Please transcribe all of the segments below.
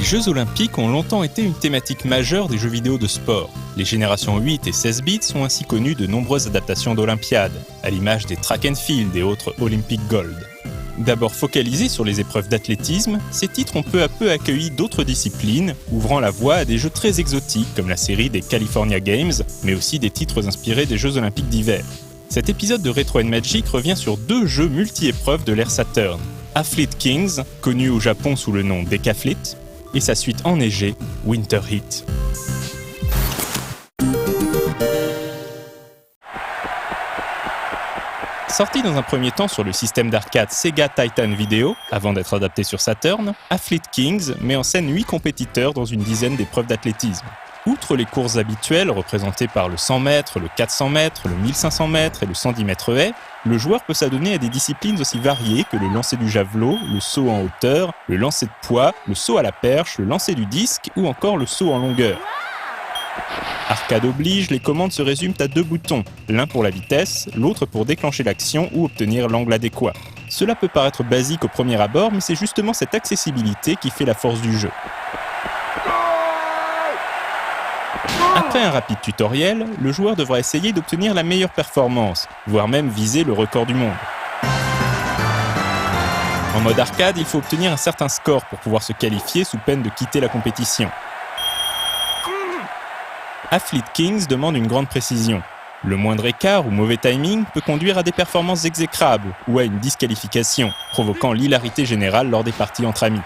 Les Jeux Olympiques ont longtemps été une thématique majeure des jeux vidéo de sport. Les générations 8 et 16 bits ont ainsi connu de nombreuses adaptations d'Olympiades, à l'image des track and field et autres Olympic Gold. D'abord focalisés sur les épreuves d'athlétisme, ces titres ont peu à peu accueilli d'autres disciplines, ouvrant la voie à des jeux très exotiques comme la série des California Games, mais aussi des titres inspirés des Jeux Olympiques d'hiver. Cet épisode de Retro & Magic revient sur deux jeux multi-épreuves de l'ère Saturn, Athlete Kings, connu au Japon sous le nom Decathlete, et sa suite enneigée, Winter Heat. Sorti dans un premier temps sur le système d'arcade Sega Titan Video, avant d'être adapté sur Saturn, Athlete Kings met en scène 8 compétiteurs dans une dizaine d'épreuves d'athlétisme. Outre les courses habituelles représentées par le 100 mètres, le 400 mètres, le 1500 mètres et le 110 mètres haies, le joueur peut s'adonner à des disciplines aussi variées que le lancer du javelot, le saut en hauteur, le lancer de poids, le saut à la perche, le lancer du disque ou encore le saut en longueur. Arcade oblige, les commandes se résument à 2 boutons, l'un pour la vitesse, l'autre pour déclencher l'action ou obtenir l'angle adéquat. Cela peut paraître basique au premier abord, mais c'est justement cette accessibilité qui fait la force du jeu. Après un rapide tutoriel, le joueur devra essayer d'obtenir la meilleure performance, voire même viser le record du monde. En mode arcade, il faut obtenir un certain score pour pouvoir se qualifier sous peine de quitter la compétition. Athlete Kings demande une grande précision. Le moindre écart ou mauvais timing peut conduire à des performances exécrables ou à une disqualification, provoquant l'hilarité générale lors des parties entre amis.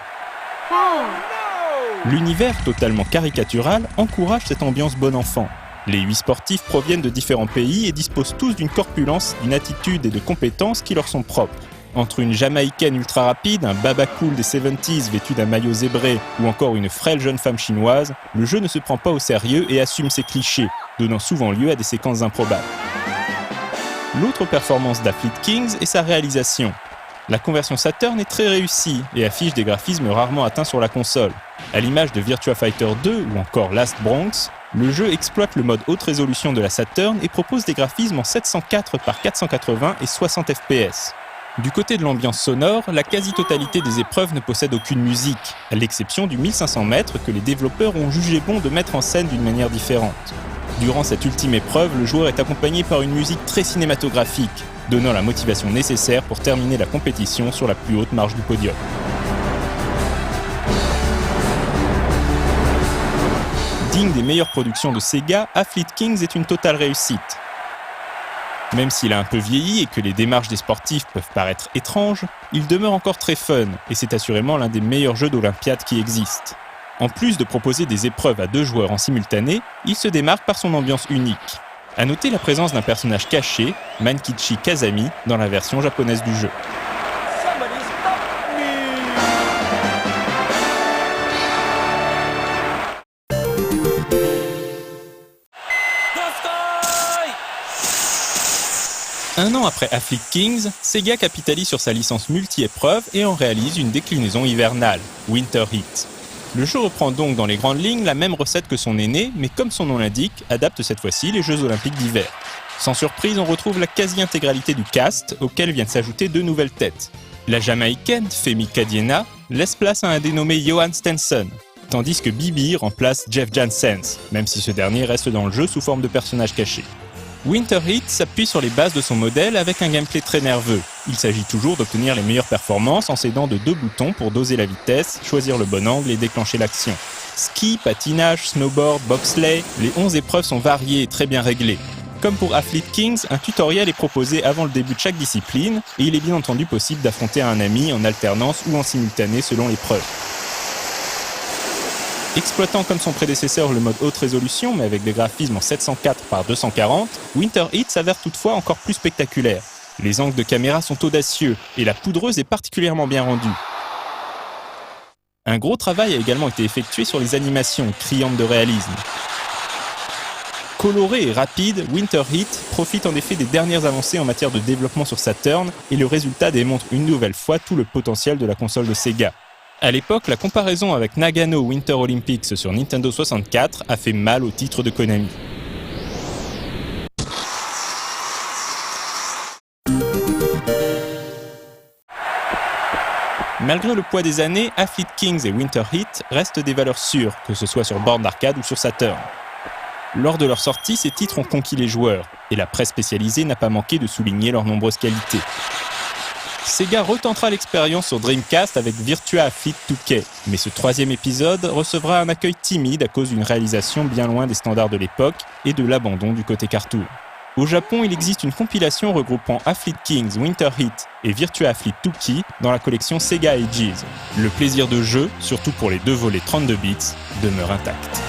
L'univers totalement caricatural encourage cette ambiance bon enfant. Les 8 sportifs proviennent de différents pays et disposent tous d'une corpulence, d'une attitude et de compétences qui leur sont propres. Entre une Jamaïcaine ultra rapide, un baba cool des 70s vêtu d'un maillot zébré ou encore une frêle jeune femme chinoise, le jeu ne se prend pas au sérieux et assume ses clichés, donnant souvent lieu à des séquences improbables. L'autre performance d'Athlete Kings est sa réalisation. La conversion Saturn est très réussie et affiche des graphismes rarement atteints sur la console. À l'image de Virtua Fighter 2 ou encore Last Bronx, le jeu exploite le mode haute résolution de la Saturn et propose des graphismes en 704 par 480 et 60 fps. Du côté de l'ambiance sonore, la quasi-totalité des épreuves ne possède aucune musique, à l'exception du 1500 mètres que les développeurs ont jugé bon de mettre en scène d'une manière différente. Durant cette ultime épreuve, le joueur est accompagné par une musique très cinématographique, donnant la motivation nécessaire pour terminer la compétition sur la plus haute marche du podium. Digne des meilleures productions de Sega, Athlete Kings est une totale réussite. Même s'il a un peu vieilli et que les démarches des sportifs peuvent paraître étranges, il demeure encore très fun et c'est assurément l'un des meilleurs jeux d'Olympiade qui existent. En plus de proposer des épreuves à 2 joueurs en simultané, il se démarque par son ambiance unique. À noter la présence d'un personnage caché, Mankichi Kazami, dans la version japonaise du jeu. Un an après Athlete Kings, Sega capitalise sur sa licence multi-épreuve et en réalise une déclinaison hivernale, Winter Heat. Le jeu reprend donc dans les grandes lignes la même recette que son aîné, mais comme son nom l'indique, adapte cette fois-ci les Jeux Olympiques d'hiver. Sans surprise, on retrouve la quasi-intégralité du cast, auquel viennent s'ajouter 2 nouvelles têtes. La Jamaïcaine, Femi Kadiena, laisse place à un dénommé Johan Stenson, tandis que Bibi remplace Jeff Janssens, même si ce dernier reste dans le jeu sous forme de personnage caché. Winter Heat s'appuie sur les bases de son modèle avec un gameplay très nerveux. Il s'agit toujours d'obtenir les meilleures performances en s'aidant de 2 boutons pour doser la vitesse, choisir le bon angle et déclencher l'action. Ski, patinage, snowboard, bobsleigh, les 11 épreuves sont variées et très bien réglées. Comme pour Athlete Kings, un tutoriel est proposé avant le début de chaque discipline et il est bien entendu possible d'affronter un ami en alternance ou en simultané selon l'épreuve. Exploitant comme son prédécesseur le mode haute résolution mais avec des graphismes en 704 par 240, Winter Heat s'avère toutefois encore plus spectaculaire. Les angles de caméra sont audacieux et la poudreuse est particulièrement bien rendue. Un gros travail a également été effectué sur les animations, criantes de réalisme. Coloré et rapide, Winter Heat profite en effet des dernières avancées en matière de développement sur Saturn et le résultat démontre une nouvelle fois tout le potentiel de la console de Sega. À l'époque, la comparaison avec Nagano Winter Olympics sur Nintendo 64 a fait mal au titre de Konami. Malgré le poids des années, Athlete Kings et Winter Heat restent des valeurs sûres, que ce soit sur borne d'arcade ou sur Saturn. Lors de leur sortie, ces titres ont conquis les joueurs, et la presse spécialisée n'a pas manqué de souligner leurs nombreuses qualités. Sega retentera l'expérience sur Dreamcast avec Virtua Athlete 2K, mais ce 3e épisode recevra un accueil timide à cause d'une réalisation bien loin des standards de l'époque et de l'abandon du côté cartoon. Au Japon, il existe une compilation regroupant Athlete Kings, Winter Heat et Virtua Athlete 2K dans la collection Sega Ages. Le plaisir de jeu, surtout pour les 2 volets 32 bits, demeure intact.